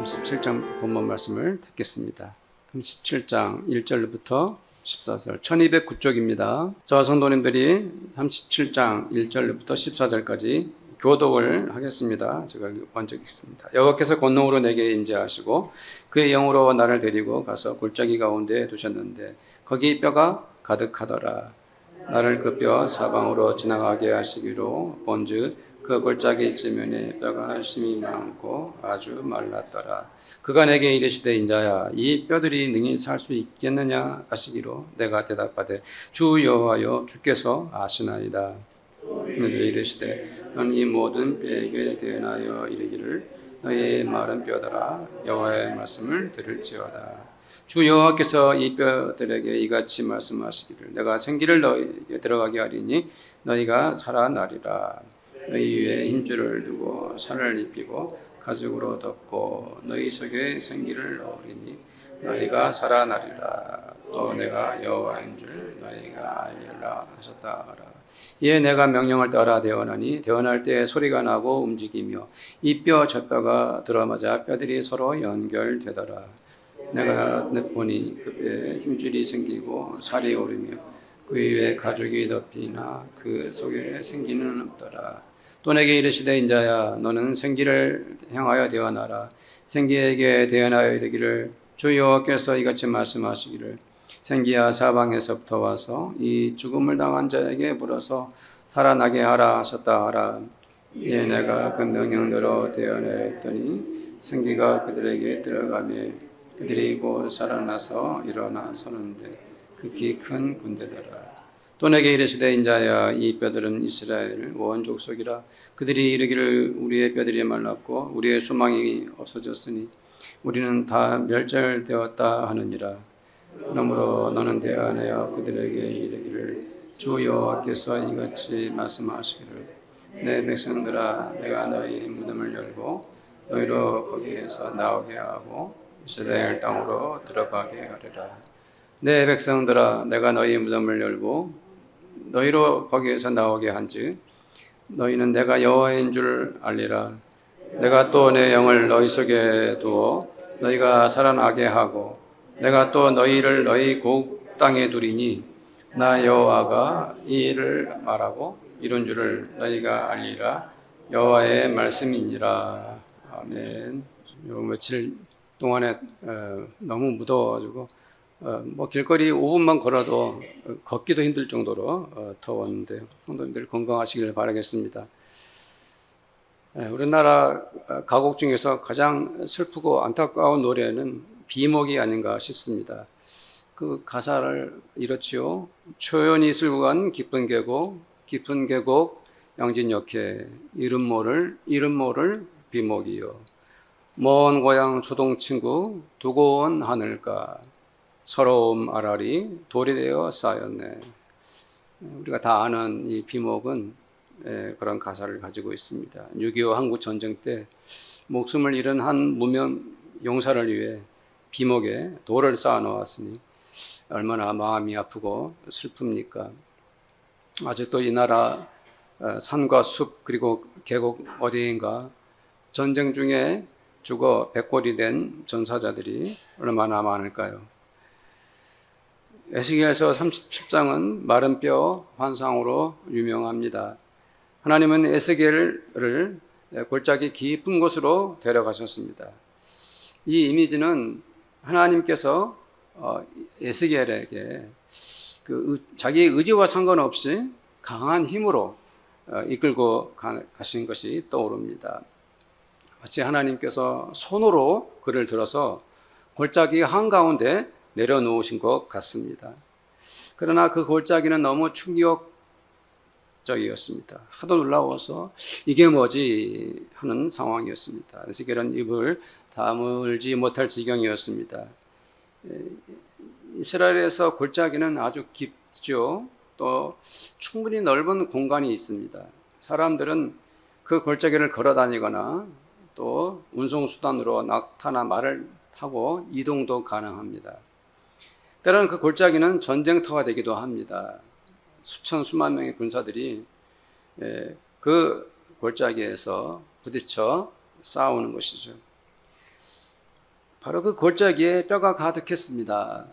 37장 본문 말씀을 듣겠습니다. 37장 1절부터 14절 1209쪽입니다. 저와 성도님들이 37장 1절부터 14절까지 교독을 하겠습니다. 제가 먼저 읽습니다. 여호와께서 권능으로 내게 임재하시고 그의 영으로 나를 데리고 가서 골짜기 가운데 두셨는데 거기 뼈가 가득하더라. 나를 그 뼈 사방으로 지나가게 하시기로 본즉 그 골짜기 지면에 뼈가 심이 많고 아주 말랐더라. 그가 내게 이르시되 인자야 이 뼈들이 능히 살 수 있겠느냐 하시기로 내가 대답하되 주 여호와여 주께서 아시나이다. 이르시되 너는 이 모든 뼈에게 대하여 이르기를 너의 마른 뼈들아 여호와의 말씀을 들을지어다. 주 여호와께서 이 뼈들에게 이같이 말씀하시기를 내가 생기를 너희에게 들어가게 하리니 너희가 살아나리라. 너희 위에 힘줄을 두고 살을 입히고 가죽으로 덮고 너희 속에 생기를 넣으리니 너희가 살아나리라. 또 내가 여호와인 줄 너희가 알리라 하셨다 하라. 이에 내가 명령을 따라 대언하니 대언할 때 소리가 나고 움직이며 이 뼈 저 뼈가 들어맞아 뼈들이 서로 연결되더라. 내가 보니 그 뼈에 힘줄이 생기고 살이 오르며 그 위에 가죽이 덮이나 그 속에 생기는 없더라. 또 내게 이르시되 인자야 너는 생기를 향하여 대언하라. 생기에게 대언하여 이르기를 주 여호와께서 이같이 말씀하시기를 생기야 사방에서부터 와서 이 죽음을 당한 자에게 물어서 살아나게 하라 하셨다 하라. 이에 내가 그 명령대로 대언하였더니 생기가 그들에게 들어가며 그들이 곧 살아나서 일어나 서는데 극히 큰 군대더라. 또 내게 이르시되 인자야 이 뼈들은 이스라엘 온 족속이라. 그들이 이르기를 우리의 뼈들이 말랐고 우리의 소망이 없어졌으니 우리는 다 멸절되었다 하느니라. 그러므로 너는 대언하여 그들에게 이르기를 주 여호와께서 이같이 말씀하시기를 내 백성들아 내가 너희 무덤을 열고 너희로 거기에서 나오게 하고 이스라엘 땅으로 들어가게 하리라. 내 백성들아 내가 너희 무덤을 열고 너희로 거기에서 나오게 한즉 너희는 내가 여호와인 줄 알리라. 내가 또 내 영을 너희 속에 두어 너희가 살아나게 하고 내가 또 너희를 너희 고국 땅에 두리니 나 여호와가 이 일을 말하고 이룬 줄을 너희가 알리라. 여호와의 말씀이니라. 아멘. 요 며칠 동안에 너무 무더워가지고 뭐 길거리 5분만 걸어도 걷기도 힘들 정도로 더웠는데 성도님들 건강하시길 바라겠습니다. 우리나라 가곡 중에서 가장 슬프고 안타까운 노래는 비목이 아닌가 싶습니다. 그 가사를 이렇지요. 초연히 쓸고 간 깊은 계곡 양진역해 이름 모를 비목이요. 먼 고향 초동 친구 두고 온 하늘가 서러움 아라리 돌이 되어 쌓였네. 우리가 다 아는 이 비목은 그런 가사를 가지고 있습니다. 6.25 한국 전쟁 때 목숨을 잃은 한 무명 용사를 위해 비목에 돌을 쌓아 놓았으니 얼마나 마음이 아프고 슬픕니까? 아직도 이 나라 산과 숲 그리고 계곡 어디인가 전쟁 중에 죽어 백골이 된 전사자들이 얼마나 많을까요? 에스겔서 37장은 마른 뼈 환상으로 유명합니다. 하나님은 에스겔을 골짜기 깊은 곳으로 데려가셨습니다. 이 이미지는 하나님께서 에스겔에게 자기의 의지와 상관없이 강한 힘으로 이끌고 가신 것이 떠오릅니다. 마치 하나님께서 손으로 그를 들어서 골짜기 한가운데 내려놓으신 것 같습니다. 그러나 그 골짜기는 너무 충격적이었습니다. 하도 놀라워서 이게 뭐지 하는 상황이었습니다. 에스겔은 입을 다물지 못할 지경이었습니다. 이스라엘에서 골짜기는 아주 깊죠. 또 충분히 넓은 공간이 있습니다. 사람들은 그 골짜기를 걸어 다니거나 또 운송수단으로 낙타나 말을 타고 이동도 가능합니다. 때로는 그 골짜기는 전쟁터가 되기도 합니다. 수만 명의 군사들이 그 골짜기에서 부딪혀 싸우는 것이죠. 바로 그 골짜기에 뼈가 가득했습니다.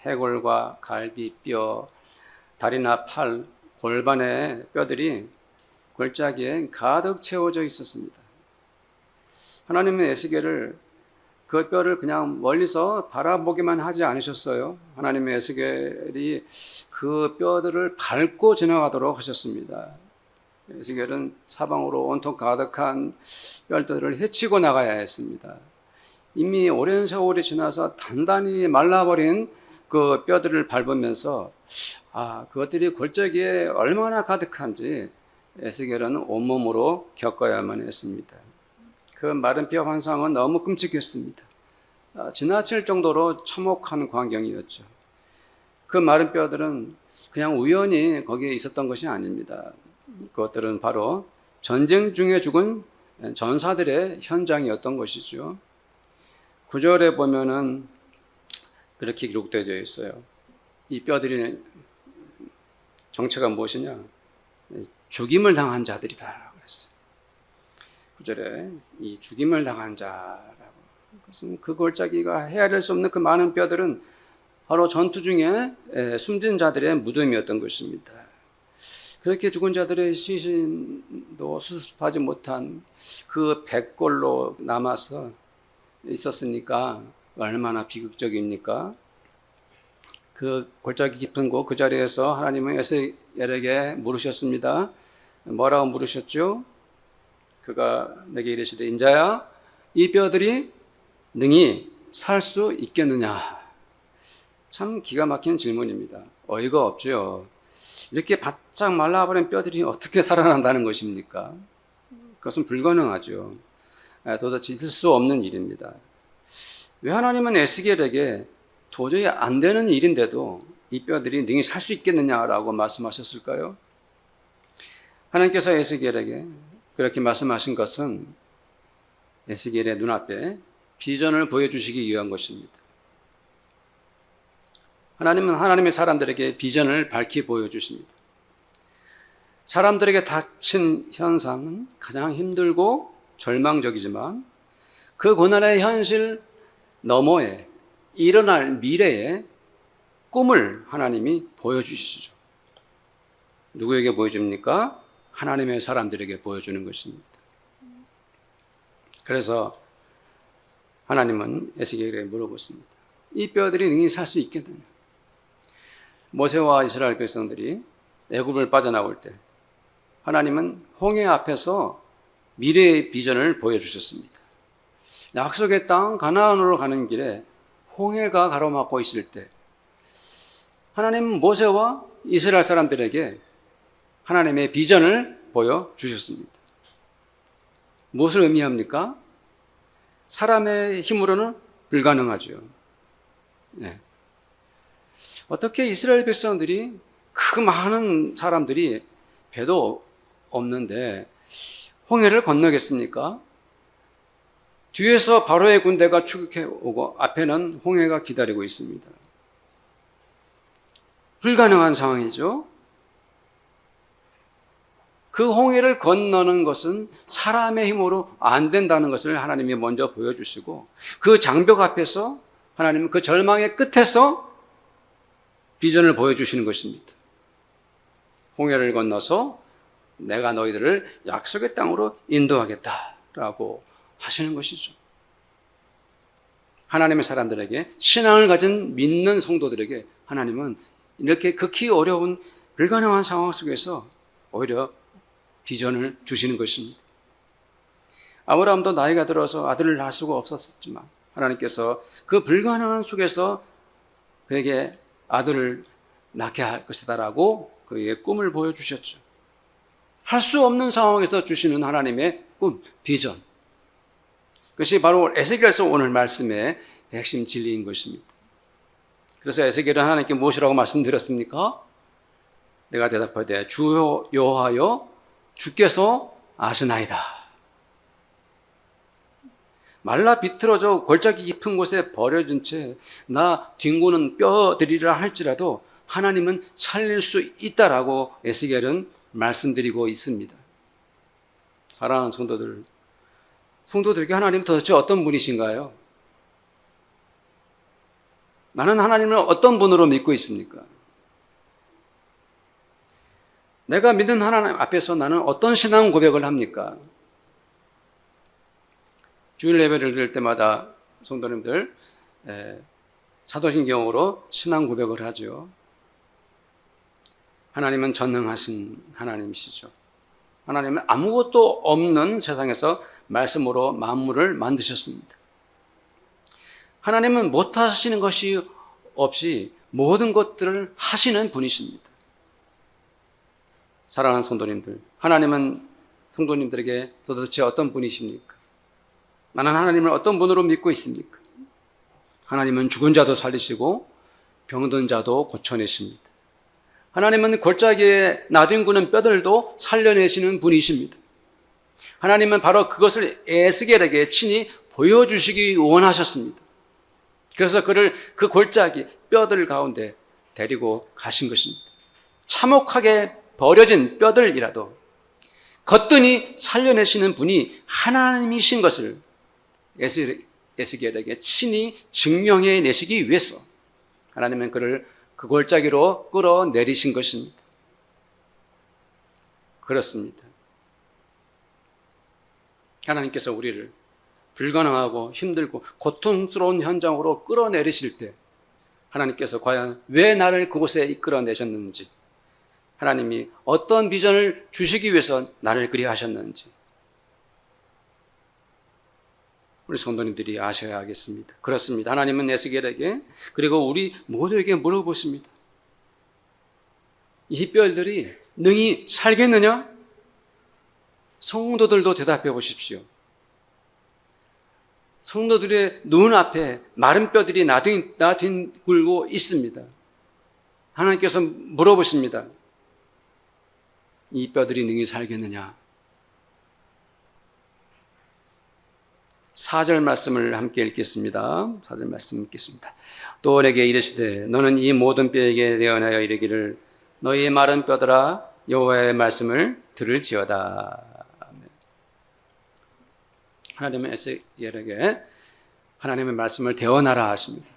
해골과 갈비, 뼈, 다리나 팔, 골반의 뼈들이 골짜기에 가득 채워져 있었습니다. 하나님은 에스겔을 그 뼈를 그냥 멀리서 바라보기만 하지 않으셨어요. 하나님의 에스겔이 그 뼈들을 밟고 지나가도록 하셨습니다. 에스겔은 사방으로 온통 가득한 뼈들을 헤치고 나가야 했습니다. 이미 오랜 세월이 지나서 단단히 말라버린 그 뼈들을 밟으면서 그것들이 골짜기에 얼마나 가득한지 에스겔은 온몸으로 겪어야만 했습니다. 그 마른 뼈 환상은 너무 끔찍했습니다. 지나칠 정도로 참혹한 광경이었죠. 그 마른 뼈들은 그냥 우연히 거기에 있었던 것이 아닙니다. 그것들은 바로 전쟁 중에 죽은 전사들의 현장이었던 것이죠. 9절에 보면은 그렇게 기록되어 있어요. 이 뼈들이 정체가 무엇이냐? 죽임을 당한 자들이다 그랬어요. 9절에 이 죽임을 당한 자라고. 그것은 그 골짜기가 헤아릴 수 없는 그 많은 뼈들은 바로 전투 중에 숨진 자들의 무덤이었던 것입니다. 그렇게 죽은 자들의 시신도 수습하지 못한 그 백골로 남아서 있었으니까 얼마나 비극적입니까? 그 골짜기 깊은 곳 그 자리에서 하나님은 에스겔에게 물으셨습니다. 뭐라고 물으셨죠? 그가 내게 이르시되 인자야 이 뼈들이 능히 살 수 있겠느냐? 참 기가 막히는 질문입니다. 어이가 없죠. 이렇게 바짝 말라버린 뼈들이 어떻게 살아난다는 것입니까? 그것은 불가능하죠. 도대체 있을 수 없는 일입니다. 왜 하나님은 에스겔에게 도저히 안 되는 일인데도 이 뼈들이 능히 살 수 있겠느냐라고 말씀하셨을까요? 하나님께서 에스겔에게 그렇게 말씀하신 것은 에스겔의 눈앞에 비전을 보여주시기 위한 것입니다. 하나님은 하나님의 사람들에게 비전을 밝히 보여주십니다. 사람들에게 닥친 현상은 가장 힘들고 절망적이지만 그 고난의 현실 너머에 일어날 미래의 꿈을 하나님이 보여주시죠. 누구에게 보여줍니까? 하나님의 사람들에게 보여주는 것입니다. 그래서 하나님은 에스겔에게 물어보십니다. 이 뼈들이 능히 살 수 있겠느냐? 모세와 이스라엘 백성들이 애굽을 빠져나올 때 하나님은 홍해 앞에서 미래의 비전을 보여주셨습니다. 약속의 땅 가나안으로 가는 길에 홍해가 가로막고 있을 때 하나님은 모세와 이스라엘 사람들에게 하나님의 비전을 보여주셨습니다. 무엇을 의미합니까? 사람의 힘으로는 불가능하죠. 네. 어떻게 이스라엘 백성들이 그 많은 사람들이 배도 없는데 홍해를 건너겠습니까? 뒤에서 바로의 군대가 추격해 오고 앞에는 홍해가 기다리고 있습니다. 불가능한 상황이죠. 그 홍해를 건너는 것은 사람의 힘으로 안 된다는 것을 하나님이 먼저 보여주시고 그 장벽 앞에서 하나님은 그 절망의 끝에서 비전을 보여주시는 것입니다. 홍해를 건너서 내가 너희들을 약속의 땅으로 인도하겠다라고 하시는 것이죠. 하나님의 사람들에게 신앙을 가진 믿는 성도들에게 하나님은 이렇게 극히 어려운 불가능한 상황 속에서 오히려 비전을 주시는 것입니다. 아브라함도 나이가 들어서 아들을 낳을 수가 없었지만 하나님께서 그 불가능한 속에서 그에게 아들을 낳게 할 것이다라고 그의 꿈을 보여주셨죠. 할 수 없는 상황에서 주시는 하나님의 꿈, 비전. 그것이 바로 에스겔에서 오늘 말씀의 핵심 진리인 것입니다. 그래서 에스겔은 하나님께 무엇이라고 말씀드렸습니까? 내가 대답하되 주 여호와여 주께서 아시나이다. 말라 비틀어져 골짜기 깊은 곳에 버려진 채 나 뒹구는 뼈들이라 할지라도 하나님은 살릴 수 있다라고 에스겔은 말씀드리고 있습니다. 사랑하는 성도들에게 하나님 도대체 어떤 분이신가요? 나는 하나님을 어떤 분으로 믿고 있습니까? 내가 믿는 하나님 앞에서 나는 어떤 신앙 고백을 합니까? 주일 예배를 드릴 때마다 성도님들 사도신경으로 신앙 고백을 하죠. 하나님은 전능하신 하나님이시죠. 하나님은 아무것도 없는 세상에서 말씀으로 만물을 만드셨습니다. 하나님은 못하시는 것이 없이 모든 것들을 하시는 분이십니다. 사랑하는 성도님들, 하나님은 성도님들에게 도대체 어떤 분이십니까? 나는 하나님을 어떤 분으로 믿고 있습니까? 하나님은 죽은 자도 살리시고 병든 자도 고쳐내십니다. 하나님은 골짜기에 놔둔 뼈들도 살려내시는 분이십니다. 하나님은 바로 그것을 에스겔에게 친히 보여주시기 원하셨습니다. 그래서 그를 그 골짜기 뼈들 가운데 데리고 가신 것입니다. 참혹하게 버려진 뼈들이라도 거뜬히 살려내시는 분이 하나님이신 것을 에스겔에게 친히 증명해 내시기 위해서 하나님은 그를 그 골짜기로 끌어내리신 것입니다. 그렇습니다. 하나님께서 우리를 불가능하고 힘들고 고통스러운 현장으로 끌어내리실 때 하나님께서 과연 왜 나를 그곳에 이끌어내셨는지, 하나님이 어떤 비전을 주시기 위해서 나를 그리 하셨는지 우리 성도님들이 아셔야 하겠습니다. 그렇습니다. 하나님은 에스겔에게 그리고 우리 모두에게 물어보십니다. 이 뼈들이 능히 살겠느냐? 성도들도 대답해 보십시오. 성도들의 눈앞에 마른 뼈들이 나뒹굴고 있습니다. 하나님께서 물어보십니다. 이 뼈들이 능히 살겠느냐? 4절 말씀을 함께 읽겠습니다. 4절 말씀 읽겠습니다. 또 내게 이르시되 너는 이 모든 뼈에게 대언하여 이르기를 너희의 마른 뼈들아 여호와의 말씀을 들을지어다. 하나님은 에스겔에게 하나님의 말씀을 대언하라 하십니다.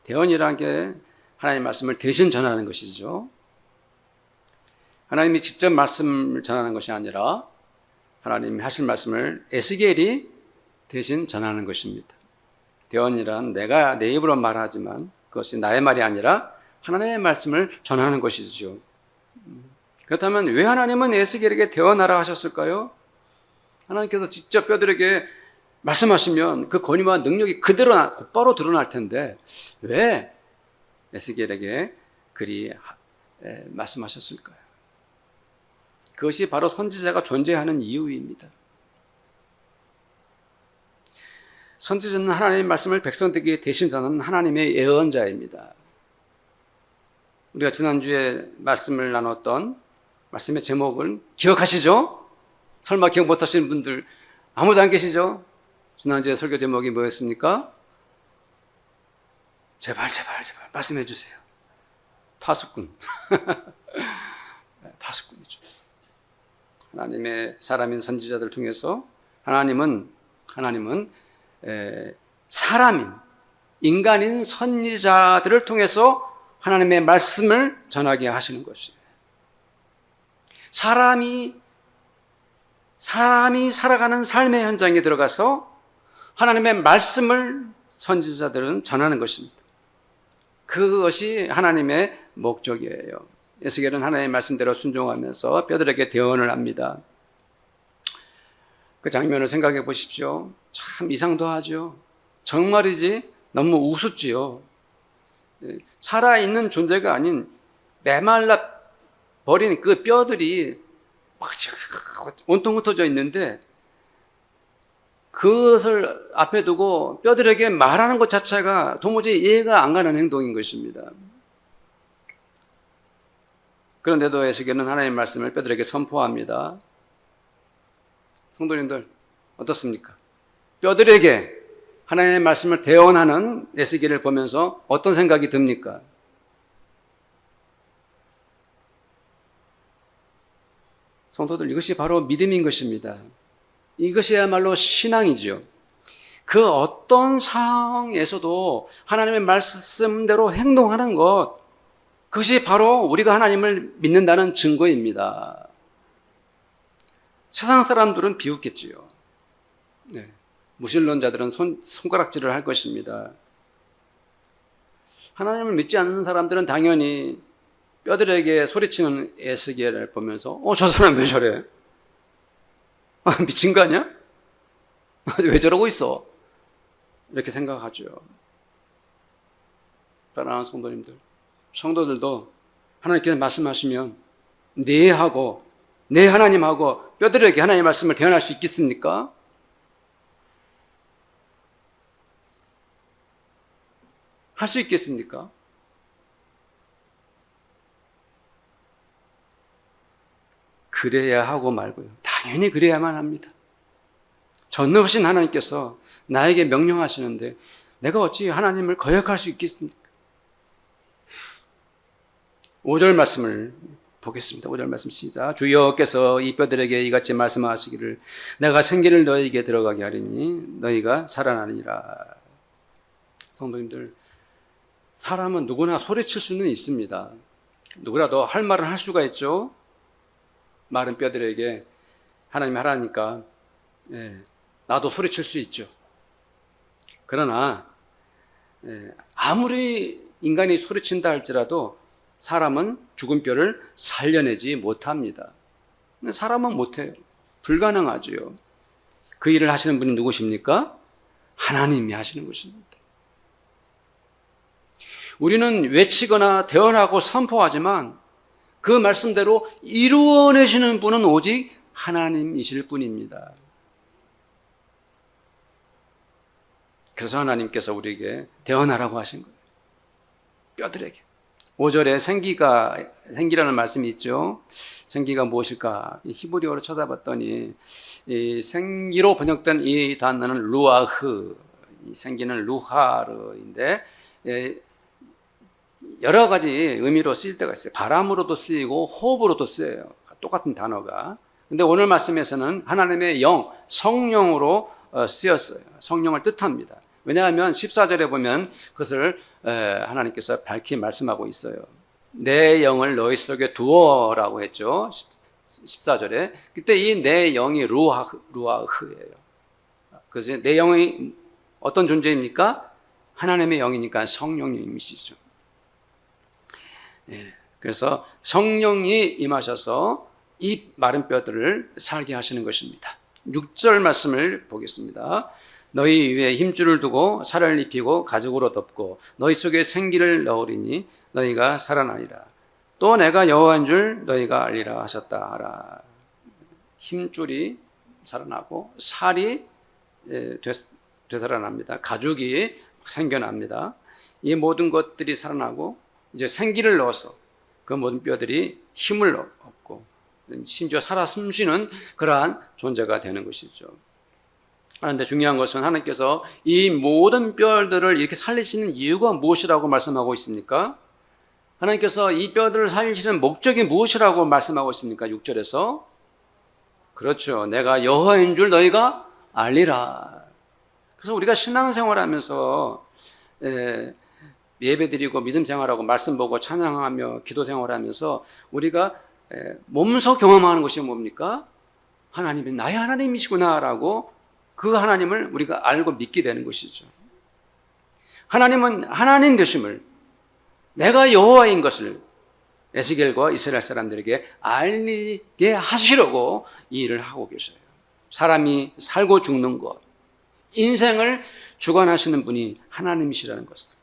대언이라는 게 하나님의 말씀을 대신 전하는 것이죠. 하나님이 직접 말씀을 전하는 것이 아니라 하나님이 하실 말씀을 에스겔이 대신 전하는 것입니다. 대언이란 내가 내 입으로 말하지만 그것이 나의 말이 아니라 하나님의 말씀을 전하는 것이죠. 그렇다면 왜 하나님은 에스겔에게 대언하라 하셨을까요? 하나님께서 직접 뼈들에게 말씀하시면 그 권위와 능력이 그대로 곧바로 드러날 텐데 왜 에스겔에게 그리 말씀하셨을까요? 그것이 바로 선지자가 존재하는 이유입니다. 선지자는 하나님의 말씀을 백성들에게 대신 전하는 하나님의 예언자입니다. 우리가 지난주에 말씀을 나눴던 말씀의 제목을 기억하시죠? 설마 기억 못하시는 분들 아무도 안 계시죠? 지난주에 설교 제목이 뭐였습니까? 제발 말씀해 주세요. 파수꾼. 파수꾼이죠. 하나님의 사람인 선지자들을 통해서 하나님은 사람인 인간인 선지자들을 통해서 하나님의 말씀을 전하게 하시는 것이에요. 사람이 살아가는 삶의 현장에 들어가서 하나님의 말씀을 선지자들은 전하는 것입니다. 그것이 하나님의 목적이에요. 에스겔은 하나님의 말씀대로 순종하면서 뼈들에게 대언을 합니다. 그 장면을 생각해 보십시오. 참 이상도 하죠. 정말이지 너무 우습지요. 살아있는 존재가 아닌 메말라 버린 그 뼈들이 막 온통 흩어져 있는데 그것을 앞에 두고 뼈들에게 말하는 것 자체가 도무지 이해가 안 가는 행동인 것입니다. 그런데도 에스겔은 하나님의 말씀을 뼈들에게 선포합니다. 성도님들 어떻습니까? 뼈들에게 하나님의 말씀을 대언하는 에스겔을 보면서 어떤 생각이 듭니까? 성도들 이것이 바로 믿음인 것입니다. 이것이야말로 신앙이죠. 그 어떤 상황에서도 하나님의 말씀대로 행동하는 것, 그것이 바로 우리가 하나님을 믿는다는 증거입니다. 세상 사람들은 비웃겠지요. 네. 무신론자들은 손가락질을 할 것입니다. 하나님을 믿지 않는 사람들은 당연히 뼈들에게 소리치는 에스겔을 보면서 저 사람 왜 저래? 미친 거 아니야? 왜 저러고 있어? 이렇게 생각하죠. 사랑하는 성도님들, 성도들도 하나님께서 말씀하시면 네 하고 내 하나님하고 뼈들에게 하나님의 말씀을 대언할 수 있겠습니까? 할 수 있겠습니까? 그래야 하고 말고요. 당연히 그래야만 합니다. 전능하신 하나님께서 나에게 명령하시는데 내가 어찌 하나님을 거역할 수 있겠습니까? 5절 말씀을 보겠습니다. 5절 말씀 시작. 주여께서 이 뼈들에게 이같이 말씀하시기를 내가 생기를 너희에게 들어가게 하리니 너희가 살아나리라. 성도님들, 사람은 누구나 소리칠 수는 있습니다. 누구라도 할 말은 할 수가 있죠. 마른 뼈들에게 하나님 하라니까 나도 소리칠 수 있죠. 그러나 아무리 인간이 소리친다 할지라도 사람은 죽은 뼈를 살려내지 못합니다. 사람은 못해요. 불가능하지요. 그 일을 하시는 분이 누구십니까? 하나님이 하시는 것입니다. 우리는 외치거나 대언하고 선포하지만 그 말씀대로 이루어내시는 분은 오직 하나님이실 뿐입니다. 그래서 하나님께서 우리에게 대언하라고 하신 거예요. 뼈들에게. 5절에 생기라는 말씀이 있죠. 생기가 무엇일까? 히브리어로 쳐다봤더니 이 생기로 번역된 이 단어는 루아흐, 생기는 루하르인데 여러 가지 의미로 쓰일 때가 있어요. 바람으로도 쓰이고 호흡으로도 쓰여요. 똑같은 단어가. 근데 오늘 말씀에서는 하나님의 영, 성령으로 쓰였어요. 성령을 뜻합니다. 왜냐하면 14절에 보면 그것을 하나님께서 밝히 말씀하고 있어요. 내 영을 너희 속에 두어라고 했죠. 14절에. 그때 이 내 영이 루아흐예요. 그래서 내 영이 어떤 존재입니까? 하나님의 영이니까 성령님이시죠. 그래서 성령이 임하셔서 이 마른 뼈들을 살게 하시는 것입니다. 6절 말씀을 보겠습니다. 너희 위에 힘줄을 두고 살을 입히고 가죽으로 덮고 너희 속에 생기를 넣으리니 너희가 살아나리라. 또 내가 여호와인 줄 너희가 알리라 하셨다 하라. 힘줄이 살아나고 살이 되살아납니다. 가죽이 생겨납니다. 이 모든 것들이 살아나고 이제 생기를 넣어서 그 모든 뼈들이 힘을 얻고 심지어 살아 숨쉬는 그러한 존재가 되는 것이죠. 그런데 중요한 것은 하나님께서 이 모든 뼈들을 이렇게 살리시는 이유가 무엇이라고 말씀하고 있습니까? 하나님께서 이 뼈들을 살리시는 목적이 무엇이라고 말씀하고 있습니까? 6절에서. 그렇죠. 내가 여호와인 줄 너희가 알리라. 그래서 우리가 신앙생활하면서 예배드리고 믿음 생활하고 말씀 보고 찬양하며 기도 생활하면서 우리가 몸소 경험하는 것이 뭡니까? 하나님이 나의 하나님이시구나라고 그 하나님을 우리가 알고 믿게 되는 것이죠. 하나님은 하나님 되심을, 내가 여호와인 것을 에스겔과 이스라엘 사람들에게 알리게 하시려고 이 일을 하고 계셔요. 사람이 살고 죽는 것, 인생을 주관하시는 분이 하나님이시라는 것을,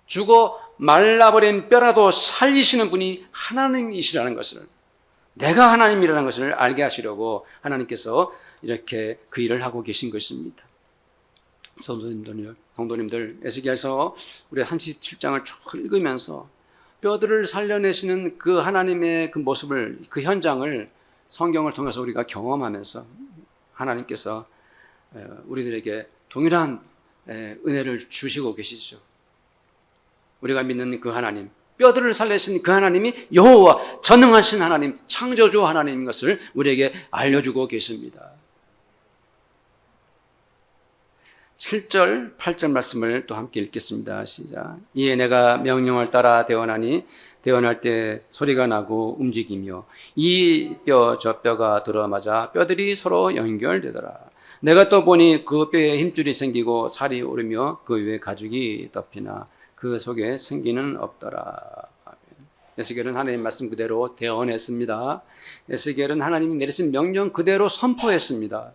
죽어 말라버린 뼈라도 살리시는 분이 하나님이시라는 것을, 내가 하나님이라는 것을 알게 하시려고 하나님께서 이렇게 그 일을 하고 계신 것입니다. 성도님들, 에스겔서 우리 37장을 쭉 읽으면서 뼈들을 살려내시는 그 하나님의 그 모습을, 그 현장을 성경을 통해서 우리가 경험하면서 하나님께서 우리들에게 동일한 은혜를 주시고 계시죠. 우리가 믿는 그 하나님, 뼈들을 살리신 그 하나님이 여호와, 전능하신 하나님, 창조주 하나님인 것을 우리에게 알려주고 계십니다. 7절, 8절 말씀을 또 함께 읽겠습니다. 시작. 이에 내가 명령을 따라 대언하니 대언할 때 소리가 나고 움직이며 이 뼈 저 뼈가 들어맞아 뼈들이 서로 연결되더라. 내가 또 보니 그 뼈에 힘줄이 생기고 살이 오르며 그 위에 가죽이 덮이나 그 속에 생기는 없더라. 에스겔은 하나님 말씀 그대로 대언했습니다. 에스겔은 하나님이 내리신 명령 그대로 선포했습니다.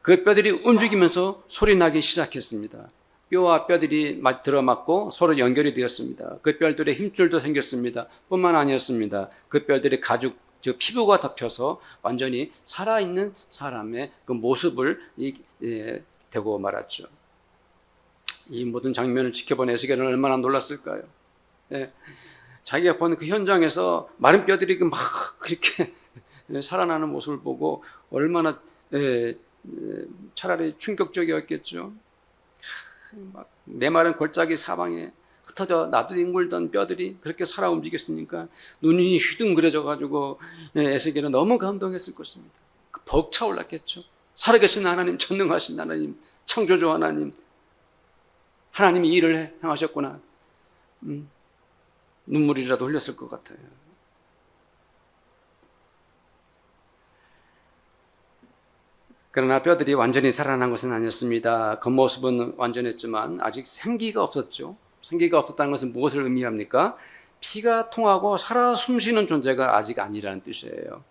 그 뼈들이 움직이면서 소리 나기 시작했습니다. 뼈와 뼈들이 들어맞고 서로 연결이 되었습니다. 그 뼈들에 힘줄도 생겼습니다. 뿐만 아니었습니다. 그 뼈들이 가죽, 즉 피부가 덮여서 완전히 살아있는 사람의 그 모습을 대고 말았죠. 이 모든 장면을 지켜본 에스겔은 얼마나 놀랐을까요? 자기가 본 그 현장에서 마른 뼈들이 막 그렇게 살아나는 모습을 보고 얼마나 차라리 충격적이었겠죠. 메마른 골짜기 사방에 흩어져 나뒹굴던 뼈들이 그렇게 살아 움직였으니까 눈이 휘둥그레져 가지고 에스겔은 너무 감동했을 것입니다. 더욱 차올랐겠죠. 살아계신 하나님, 전능하신 하나님, 창조주 하나님, 하나님이 일을 행하셨구나. 눈물이라도 흘렸을 것 같아요. 그러나 뼈들이 완전히 살아난 것은 아니었습니다. 겉모습은 완전했지만 아직 생기가 없었죠. 생기가 없었다는 것은 무엇을 의미합니까? 피가 통하고 살아 숨쉬는 존재가 아직 아니라는 뜻이에요.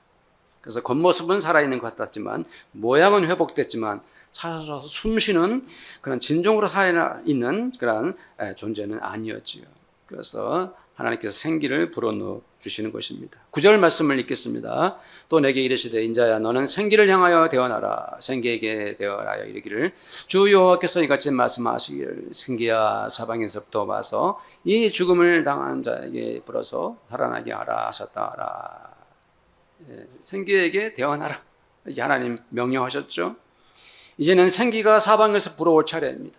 그래서 겉모습은 살아있는 것 같았지만 모양은 회복됐지만 살아서 숨쉬는 그런 진정으로 살아있는 그런 존재는 아니었지요. 그래서 하나님께서 생기를 불어넣어 주시는 것입니다. 9절 말씀을 읽겠습니다. 또 내게 이르시되 인자야 너는 생기를 향하여 대언하라. 생기에게 대언하여 이르기를 주 여호와께서 이같이 말씀하시기를 생기야 사방에서부터 와서 이 죽음을 당한 자에게 불어서 살아나게 하라 하셨다 하라. 생기에게 대언하라. 하나님 명령하셨죠. 이제는 생기가 사방에서 불어올 차례입니다.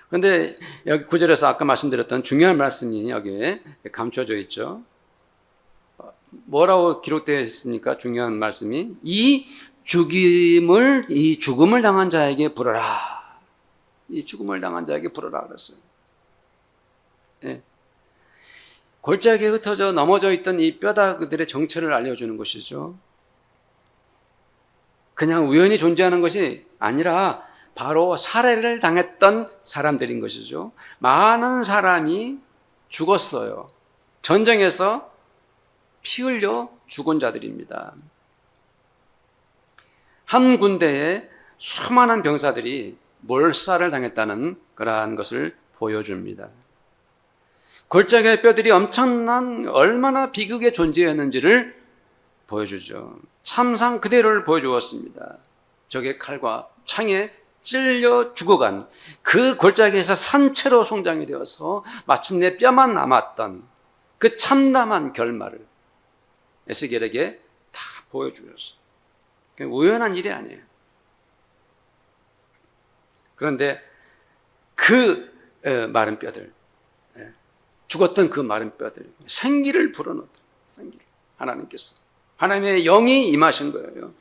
그런데 여기 9절에서 아까 말씀드렸던 중요한 말씀이 여기에 감춰져 있죠. 뭐라고 기록되어 있습니까? 중요한 말씀이 이 죽음을 당한 자에게 부르라. 이 죽음을 당한 자에게 부르라 그랬어요. 골짜기에 흩어져 넘어져 있던 이 뼈다귀들의 정체를 알려주는 것이죠. 그냥 우연히 존재하는 것이 아니라 바로 살해를 당했던 사람들인 것이죠. 많은 사람이 죽었어요. 전쟁에서 피 흘려 죽은 자들입니다. 한 군대에 수많은 병사들이 몰살을 당했다는 그러한 것을 보여줍니다. 골짜기의 뼈들이 엄청난 얼마나 비극의 존재였는지를 보여주죠. 참상 그대로를 보여주었습니다. 적의 칼과 창에 찔려 죽어간 그 골짜기에서 산채로 성장이 되어서 마침내 뼈만 남았던 그 참담한 결말을 에스겔에게 다 보여주었어요. 우연한 일이 아니에요. 그런데 그 마른 뼈들, 죽었던 그 마른 뼈들, 생기를 불어넣었다. 생기를. 하나님께서. 하나님의 영이 임하신 거예요.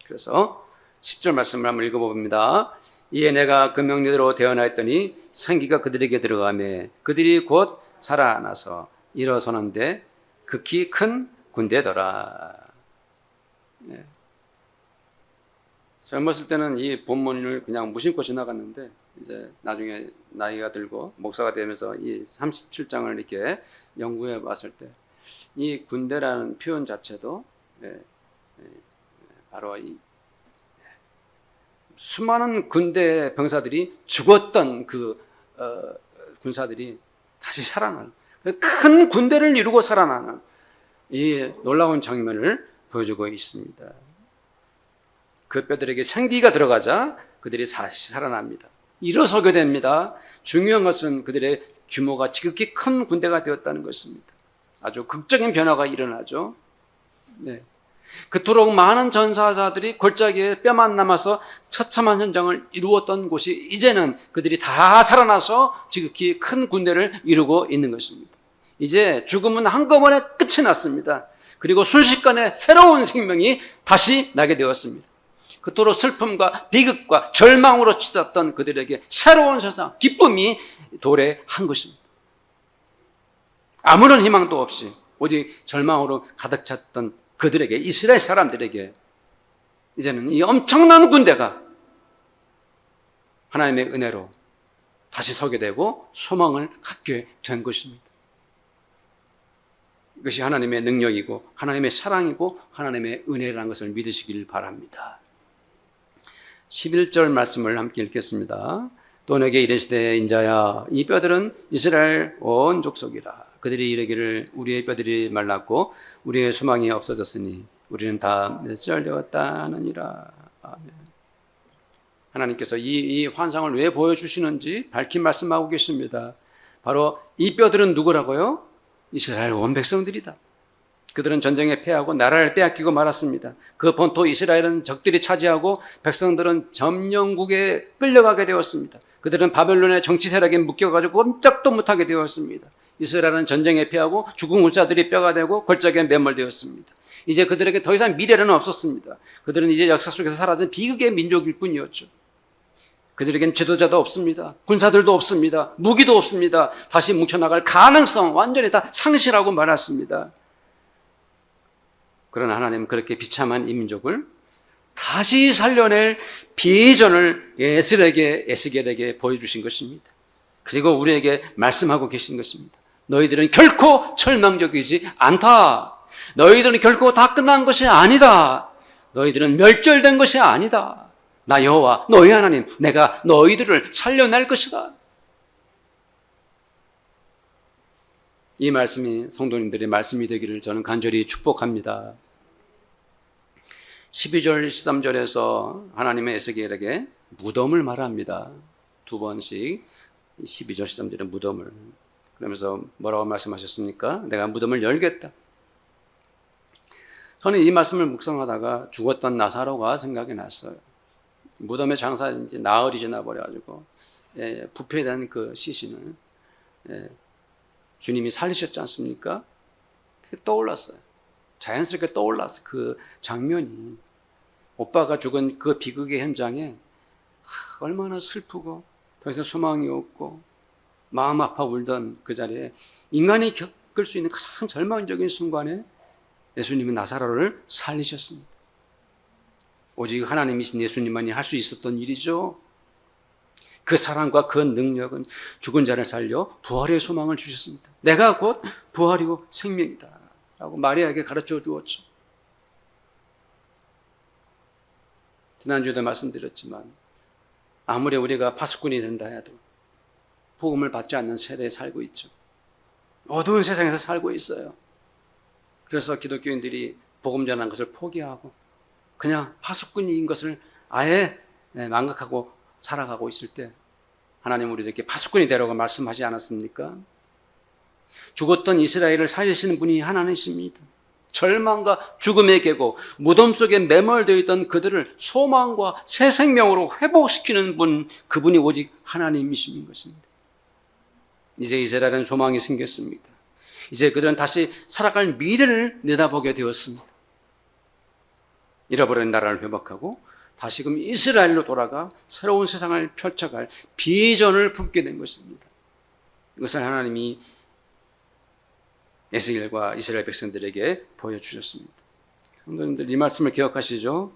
그래서 10절 말씀을 한번 읽어봅니다. 이에 내가 그 명령대로 대언하였더니 생기가 그들에게 들어가매 그들이 곧 살아나서 일어서는데 극히 큰 군대더라. 젊었을 때는 이 본문을 그냥 무심코 지나갔는데 이제 나중에 나이가 들고 목사가 되면서 이 37장을 이렇게 연구해 봤을 때 이 군대라는 표현 자체도 바로 이 수많은 군대 병사들이 죽었던 그 군사들이 다시 살아나는 큰 군대를 이루고 살아나는 이 놀라운 장면을 보여주고 있습니다. 그 뼈들에게 생기가 들어가자 그들이 다시 살아납니다. 일어서게 됩니다. 중요한 것은 그들의 규모가 지극히 큰 군대가 되었다는 것입니다. 아주 극적인 변화가 일어나죠. 그토록 많은 전사자들이 골짜기에 뼈만 남아서 처참한 현장을 이루었던 곳이 이제는 그들이 다 살아나서 지극히 큰 군대를 이루고 있는 것입니다. 이제 죽음은 한꺼번에 끝이 났습니다. 그리고 순식간에 새로운 생명이 다시 나게 되었습니다. 그토록 슬픔과 비극과 절망으로 치닫던 그들에게 새로운 세상, 기쁨이 도래한 것입니다. 아무런 희망도 없이 오직 절망으로 가득 찼던 그들에게, 이스라엘 사람들에게 이제는 이 엄청난 군대가 하나님의 은혜로 다시 서게 되고 소망을 갖게 된 것입니다. 이것이 하나님의 능력이고 하나님의 사랑이고 하나님의 은혜라는 것을 믿으시길 바랍니다. 11절 말씀을 함께 읽겠습니다. 또 내게 이르시되 인자야 이 뼈들은 이스라엘 온 족속이라. 그들이 이르기를 우리의 뼈들이 말랐고 우리의 소망이 없어졌으니 우리는 다 멸절되었다 하느니라. 아멘. 하나님께서 이 환상을 왜 보여주시는지 밝히 말씀하고 계십니다. 바로 이 뼈들은 누구라고요? 이스라엘 온 백성들이다. 그들은 전쟁에 패하고 나라를 빼앗기고 말았습니다. 그 본토 이스라엘은 적들이 차지하고 백성들은 점령국에 끌려가게 되었습니다. 그들은 바벨론의 정치 세력에 묶여가지고 꼼짝도 못하게 되었습니다. 이스라엘은 전쟁에 패하고 죽은 울자들이 뼈가 되고 골짜기에 매몰되었습니다. 이제 그들에게 더 이상 미래는 없었습니다. 그들은 이제 역사 속에서 사라진 비극의 민족일 뿐이었죠. 그들에겐 지도자도 없습니다. 군사들도 없습니다. 무기도 없습니다. 다시 뭉쳐나갈 가능성 완전히 다 상실하고 말았습니다. 그러나 하나님은 그렇게 비참한 이 민족을 다시 살려낼 비전을 에스겔에게 보여주신 것입니다. 그리고 우리에게 말씀하고 계신 것입니다. 너희들은 결코 절망적이지 않다. 너희들은 결코 다 끝난 것이 아니다. 너희들은 멸절된 것이 아니다. 나 여호와 너희 하나님 내가 너희들을 살려낼 것이다. 이 말씀이 성도님들의 말씀이 되기를 저는 간절히 축복합니다. 12절 13절에서 하나님의 에스겔에게 무덤을 말합니다. 두 번씩 12절 13절에 무덤을 그러면서 뭐라고 말씀하셨습니까? 내가 무덤을 열겠다. 저는 이 말씀을 묵상하다가 죽었던 나사로가 생각이 났어요. 무덤에 장사한 지 나흘이 지나버려가지고 부패된 그 시신을 주님이 살리셨지 않습니까? 그게 떠올랐어요. 자연스럽게 떠올랐어요. 그 장면이 오빠가 죽은 그 비극의 현장에 얼마나 슬프고 더 이상 소망이 없고 마음 아파 울던 그 자리에 인간이 겪을 수 있는 가장 절망적인 순간에 예수님은 나사로를 살리셨습니다. 오직 하나님이신 예수님만이 할 수 있었던 일이죠. 그 사랑과 그 능력은 죽은 자를 살려 부활의 소망을 주셨습니다. 내가 곧 부활이고 생명이다 라고 마리아에게 가르쳐 주었죠. 지난주에도 말씀드렸지만 아무리 우리가 파수꾼이 된다 해도 복음을 받지 않는 세대에 살고 있죠. 어두운 세상에서 살고 있어요. 그래서 기독교인들이 복음 전하는 것을 포기하고 그냥 파수꾼인 것을 아예 망각하고 살아가고 있을 때 하나님 우리에게 파수꾼이 되라고 말씀하지 않았습니까? 죽었던 이스라엘을 살리시는 분이 하나님이십니다. 절망과 죽음의 계곡, 무덤 속에 매몰되어 있던 그들을 소망과 새 생명으로 회복시키는 분, 그분이 오직 하나님이신 것입니다. 이제 이스라엘은 소망이 생겼습니다. 이제 그들은 다시 살아갈 미래를 내다보게 되었습니다. 잃어버린 나라를 회복하고 다시금 이스라엘로 돌아가 새로운 세상을 펼쳐갈 비전을 품게 된 것입니다. 이것을 하나님이 에스겔과 이스라엘 백성들에게 보여주셨습니다. 성도님들 이 말씀을 기억하시죠?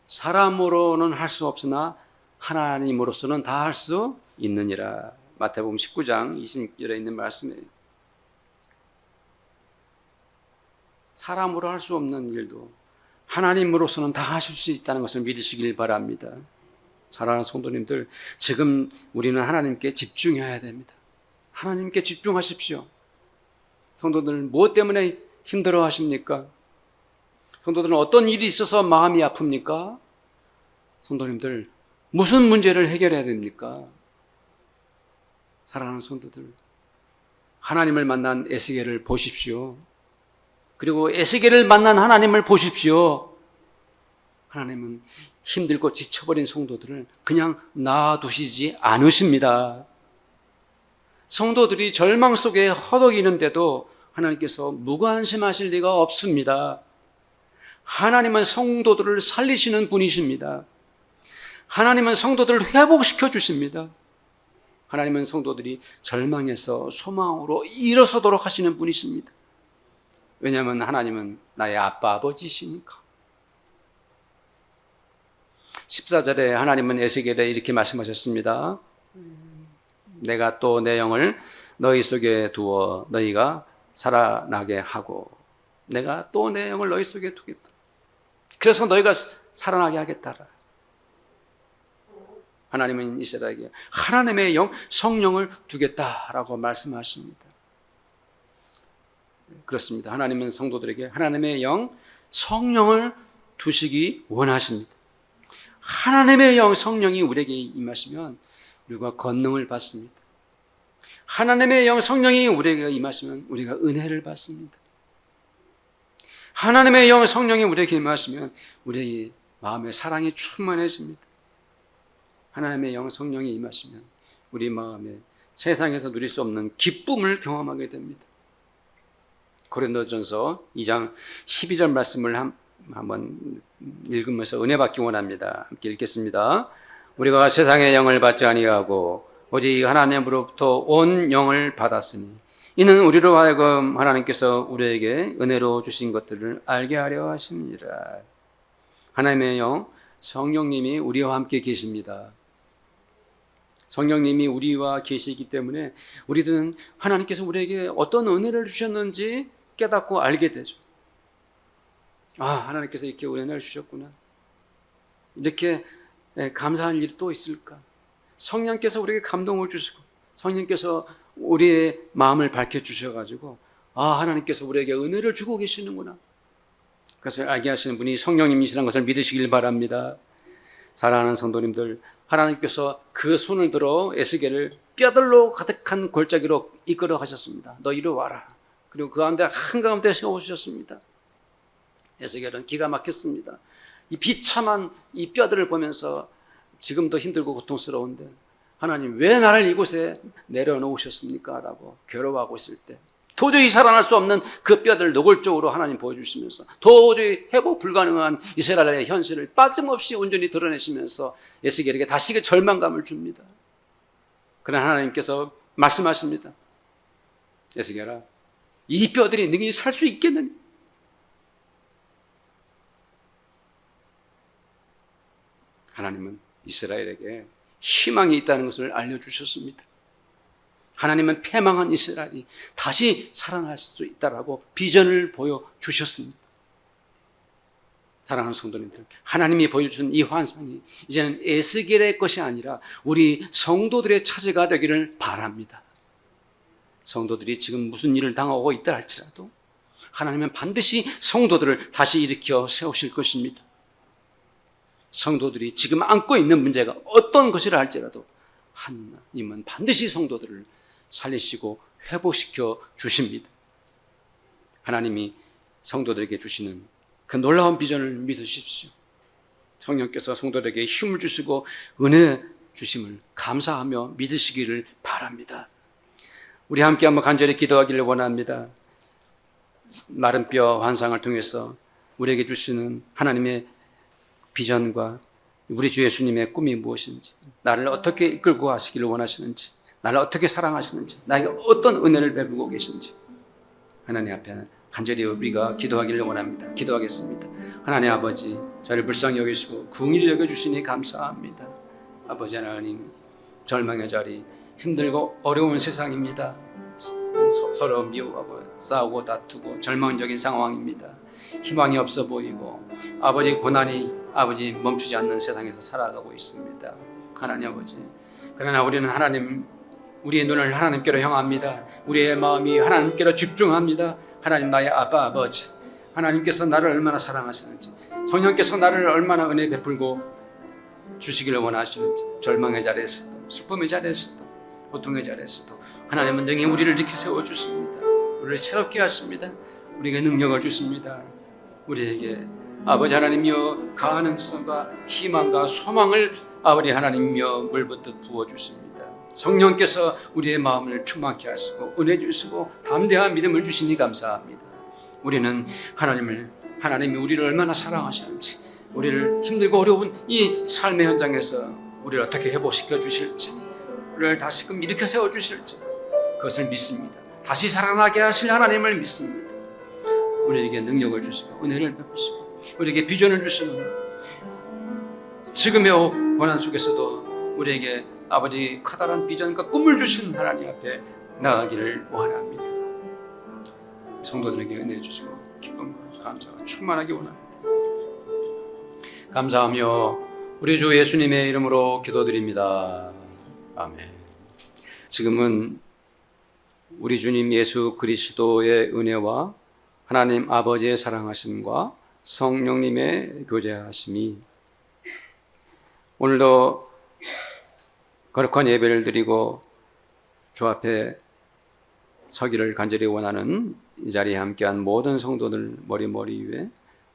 사람으로는 할 수 없으나 하나님으로서는 다 할 수 있느니라. 마태복음 19장 26절에 있는 말씀이에요. 사람으로 할 수 없는 일도 하나님으로서는 다 하실 수 있다는 것을 믿으시길 바랍니다. 사랑하는 성도님들, 지금 우리는 하나님께 집중해야 됩니다. 하나님께 집중하십시오. 성도들 무엇 때문에 힘들어 하십니까? 성도들은 어떤 일이 있어서 마음이 아픕니까? 성도님들 무슨 문제를 해결해야 됩니까? 사랑하는 성도들, 하나님을 만난 에스겔을 보십시오. 그리고 에스겔을 만난 하나님을 보십시오. 하나님은 힘들고 지쳐버린 성도들을 그냥 놔두시지 않으십니다. 성도들이 절망 속에 허덕이는데도 하나님께서 무관심하실 리가 없습니다. 하나님은 성도들을 살리시는 분이십니다. 하나님은 성도들을 회복시켜 주십니다. 하나님은 성도들이 절망에서 소망으로 일어서도록 하시는 분이십니다. 왜냐하면 하나님은 나의 아빠 아버지시니까. 14절에 하나님은 에스겔에 이렇게 말씀하셨습니다. 내가 또 내 영을 너희 속에 두어 너희가 살아나게 하고 내가 또 내 영을 너희 속에 두겠다. 그래서 너희가 살아나게 하겠다라. 하나님은 이스라엘에게 하나님의 영, 성령을 두겠다라고 말씀하십니다. 그렇습니다. 하나님은 성도들에게 하나님의 영, 성령을 두시기 원하십니다. 하나님의 영, 성령이 우리에게 임하시면 우리가 권능을 받습니다. 하나님의 영, 성령이 우리에게 임하시면 우리가 은혜를 받습니다. 하나님의 영, 성령이 우리에게 임하시면 우리의 마음에 사랑이 충만해집니다. 하나님의 영, 성령이 임하시면 우리 마음에 세상에서 누릴 수 없는 기쁨을 경험하게 됩니다. 고린도전서 2장 12절 말씀을 한번 읽으면서 은혜 받기 원합니다. 함께 읽겠습니다. 우리가 세상의 영을 받지 아니하고 오직 하나님으로부터 온 영을 받았으니 이는 우리로 하여금 하나님께서 우리에게 은혜로 주신 것들을 알게 하려 하십니다. 하나님의 영, 성령님이 우리와 함께 계십니다. 성령님이 우리와 계시기 때문에 우리들은 하나님께서 우리에게 어떤 은혜를 주셨는지 깨닫고 알게 되죠. 아, 하나님께서 이렇게 은혜를 주셨구나. 이렇게 감사할 일이 또 있을까? 성령께서 우리에게 감동을 주시고 성령께서 우리의 마음을 밝혀주셔가지고 아, 하나님께서 우리에게 은혜를 주고 계시는구나. 그것을 알게 하시는 분이 성령님이시라는 것을 믿으시길 바랍니다. 사랑하는 성도님들, 하나님께서 그 손을 들어 에스겔을 뼈들로 가득한 골짜기로 이끌어 가셨습니다. 너 이리 와라. 그리고 그 가운데 한가운데 세워주셨습니다. 에스겔은 기가 막혔습니다. 이 비참한 이 뼈들을 보면서 지금도 힘들고 고통스러운데 하나님 왜 나를 이곳에 내려놓으셨습니까? 라고 괴로워하고 있을 때 도저히 살아날 수 없는 그 뼈들을 노골적으로 하나님 보여주시면서 도저히 회복 불가능한 이스라엘의 현실을 빠짐없이 온전히 드러내시면서 에스겔에게 다시 그 절망감을 줍니다. 그러나 하나님께서 말씀하십니다. 에스겔아, 이 뼈들이 능히 살 수 있겠느냐? 하나님은 이스라엘에게 희망이 있다는 것을 알려주셨습니다. 하나님은 패망한 이스라엘이 다시 살아날 수 있다라고 비전을 보여주셨습니다. 사랑하는 성도님들, 하나님이 보여주신 이 환상이 이제는 에스겔의 것이 아니라 우리 성도들의 차지가 되기를 바랍니다. 성도들이 지금 무슨 일을 당하고 있다 할지라도 하나님은 반드시 성도들을 다시 일으켜 세우실 것입니다. 성도들이 지금 안고 있는 문제가 어떤 것이라 할지라도 하나님은 반드시 성도들을 살리시고 회복시켜 주십니다. 하나님이 성도들에게 주시는 그 놀라운 비전을 믿으십시오. 성령께서 성도들에게 힘을 주시고 은혜 주심을 감사하며 믿으시기를 바랍니다. 우리 함께 한번 간절히 기도하기를 원합니다. 마른 뼈 환상을 통해서 우리에게 주시는 하나님의 비전과 우리 주 예수님의 꿈이 무엇인지, 나를 어떻게 이끌고 가시기를 원하시는지, 나를 어떻게 사랑하시는지, 나에게 어떤 은혜를 베풀고 계신지 하나님 앞에 간절히 우리가 기도하기를 원합니다. 기도하겠습니다. 하나님 아버지, 저를 불쌍히 여기시고 긍휼히 여겨주시니 감사합니다. 아버지 하나님, 절망의 자리, 힘들고 어려운 세상입니다. 서로 미워하고 싸우고 다투고 절망적인 상황입니다. 희망이 없어 보이고 아버지 고난이 아버지 멈추지 않는 세상에서 살아가고 있습니다. 하나님 아버지, 그러나 우리는 하나님, 우리의 눈을 하나님께로 향합니다. 우리의 마음이 하나님께로 집중합니다. 하나님, 나의 아빠 아버지, 하나님께서 나를 얼마나 사랑하시는지, 성령께서 나를 얼마나 은혜 베풀고 주시기를 원하시는지, 절망의 자리에서도 슬픔의 자리에서도 고통의 자리에서도 하나님은 능히 우리를 지켜 세워주십니다. 우리를 새롭게 하십니다. 우리에게 능력을 주십니다. 우리에게 아버지 하나님이여 가능성과 희망과 소망을 아버지 하나님이여 물붓듯 부어주십니다. 성령께서 우리의 마음을 충만케 하시고 은혜 주시고 담대한 믿음을 주시니 감사합니다. 우리는 하나님을 하나님이 우리를 얼마나 사랑하시는지, 우리를 힘들고 어려운 이 삶의 현장에서 우리를 어떻게 회복시켜 주실지, 우리를 다시금 일으켜 세워 주실지 그것을 믿습니다. 다시 살아나게 하실 하나님을 믿습니다. 우리에게 능력을 주시고 은혜를 베푸시고 우리에게 비전을 주시는, 지금의 고난 속에서도 우리에게 아버지 커다란 비전과 꿈을 주신 하나님 앞에 나가기를 원합니다. 성도들에게 은혜 주시고 기쁨과 감사가 충만하기 원합니다. 감사하며 우리 주 예수님의 이름으로 기도드립니다. 아멘. 지금은 우리 주님 예수 그리스도의 은혜와 하나님 아버지의 사랑하심과 성령님의 교제하심이 오늘도 거룩한 예배를 드리고 주 앞에 서기를 간절히 원하는 이 자리에 함께한 모든 성도들 머리 위에,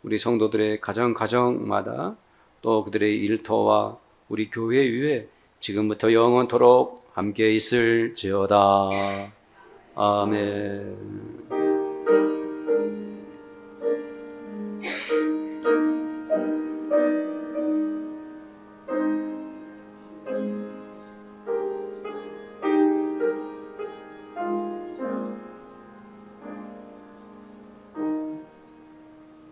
우리 성도들의 가정마다 또 그들의 일터와 우리 교회 위에 지금부터 영원토록 함께 있을지어다. 아멘.